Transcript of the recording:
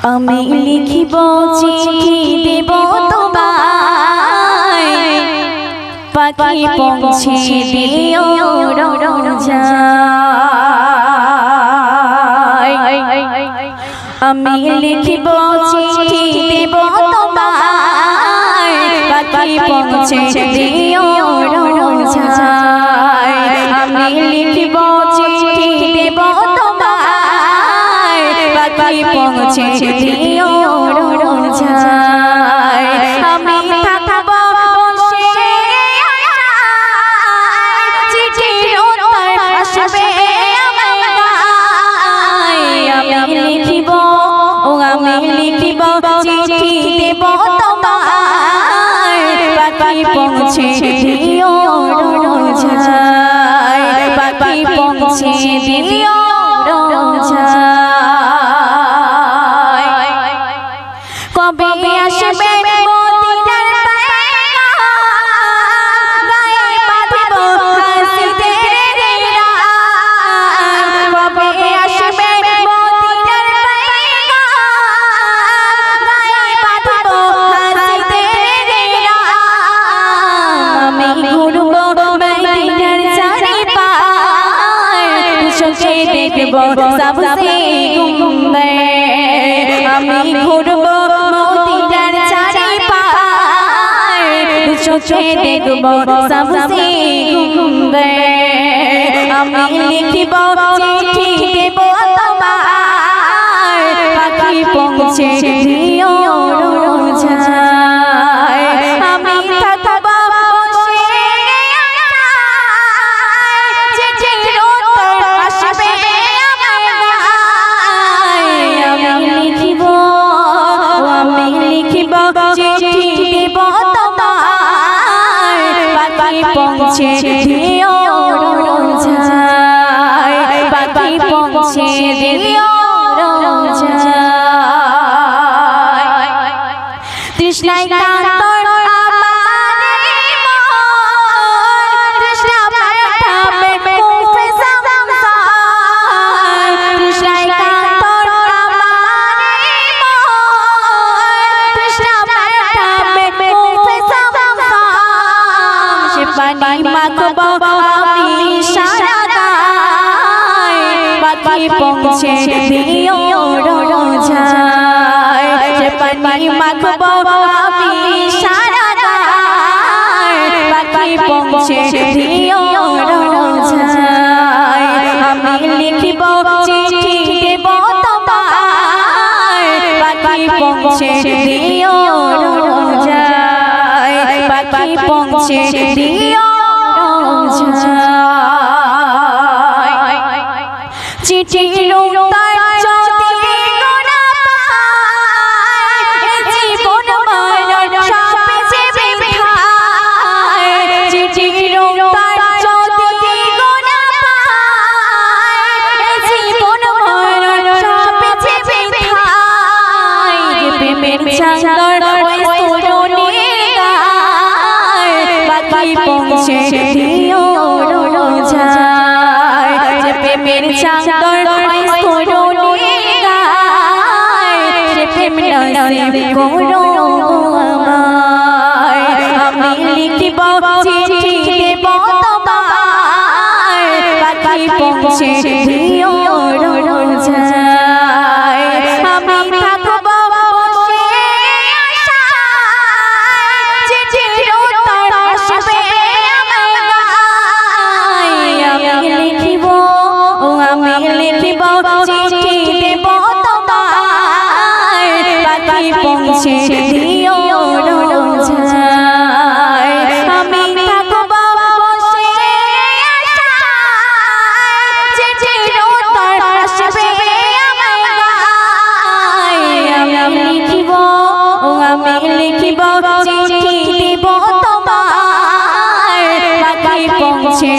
আমি লিখিব চিঠি দেব তোমায়, পাখি পৌঁছে দিও রোজায়। আমি লিখিব চিঠি দেব তোমায়, পাখি পৌঁছে দিও রোজায়। আমি লিখিব চিঠি দেব তোমায়, পাখি পৌঁছে দিও রোজায়। আমি থাকব বসে চিঠির উত্তর আসবে আমার গায়ে। আমি লিখিব চিঠি দেব তোমায়, পাখি পৌঁছে দিও রোজায়। পাখি পৌঁছে দিও রোজায়। কবে আসবে মদিনার তারা, গায়ে বাঁধব হাসিদের রাত। কবে আসবে মদিনার তারা, গায়ে বাঁধব হাসিদের রাত। আমি ঘুরব মদিনার চারিপাশ, চোখে দেখব সবসে গুম্বে। আমি ঘুরব মদিনার চারিপাশ, চোখে দেখব সবসে গুম্বে। আমি লিখিব চিঠি দেব তোমায়, পাখি পৌঁছে দিও রোজায়। আমি থাকব বসে চিঠির উত্তর আসবে আমার গায়ে। আমি লিখিব চিঠি দেব তোমায়, পাখি পৌঁছে দিও রোজায়। পাখি পৌঁছে দিও রোজায়। তৃষ্ণায় কাতর আমার মন, তৃষ্ণা পাঠাবে কুফে সংসার। তৃষ্ণায় কাতর আমার মন, তৃষ্ণা পাঠাবে কুফে সংসার। সে পানি মাখব আমি সারা গায়ে, পাখি পৌঁছে দিও রোজায়। সে পানি মাখব আমি সারা গায়ে, পাখি পৌঁছে দিও রোজায়। আমি লিখিব চিঠি দেব তোমায়, পাখি পৌঁছে দিও রোজায়। পাখি পৌঁছে দিও রোজায়। চিঠির উত্তর যদি গোনা পাই, জীবন মরণ সব যে বৃথায়। চিঠির উত্তর যদি গোনা পাই, জীবন মরণ সব যে বৃথায়। প্রেমের চাদর ওই তরুণীর গায়ে, পাখি পৌঁছে দিও রোজায়। প্রেমের চাদর ওই তরুণীর গায়ে, প্রেম নসিব করো আমায়। আমি লিখিব চিঠি দেব তোমায়, পাখি পৌঁছে দিও রোজায়। আমি থাকব বসে আশায়, চিঠির উত্তর আসবে আমার গায়ে। আমি লিখিব চিঠি দেব তোমায়, পাখি পৌঁছে দিও রোজায়। আমি থাকব বসে আশায়, চিঠির উত্তর আসবে আমার গায়ে। আমি লিখিব চিঠি দেব তোমায়, পাখি পৌঁছে